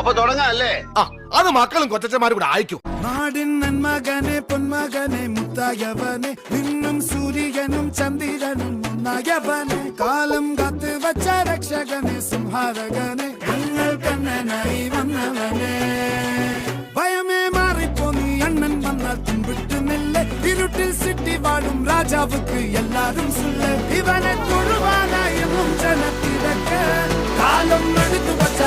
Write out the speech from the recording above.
അപ്പൊ തുടങ്ങാല്ലേ? അത് മക്കളും കൊച്ചന്മാരും കൂടെ അയക്കും. നാടിൻ നന്മകനെ പൊന്മകനെ മുത്തായവനെ നിന്നും സൂര്യനും ചന്ദ്രനും ഒന്നായവനെ കാലം കാത്ത് വച്ച രക്ഷകനെ സംഹാരകനെ ഞങ്ങൾ കണ്ണനായി വന്നവനെ ഭയമേ മാറിപ്പോ നീ അണ്ണൻ വന്നാൽ തുമ്പിട്ടുന്നില്ല ഇരുട്ടിൽ സിറ്റി വാഴും രാജാവുക്ക് എല്ലാരും സുല്ല ഇവനെ തൊഴുവാനായും ജനത്തിരക്ക് കാലം എടുത്തു വച്ച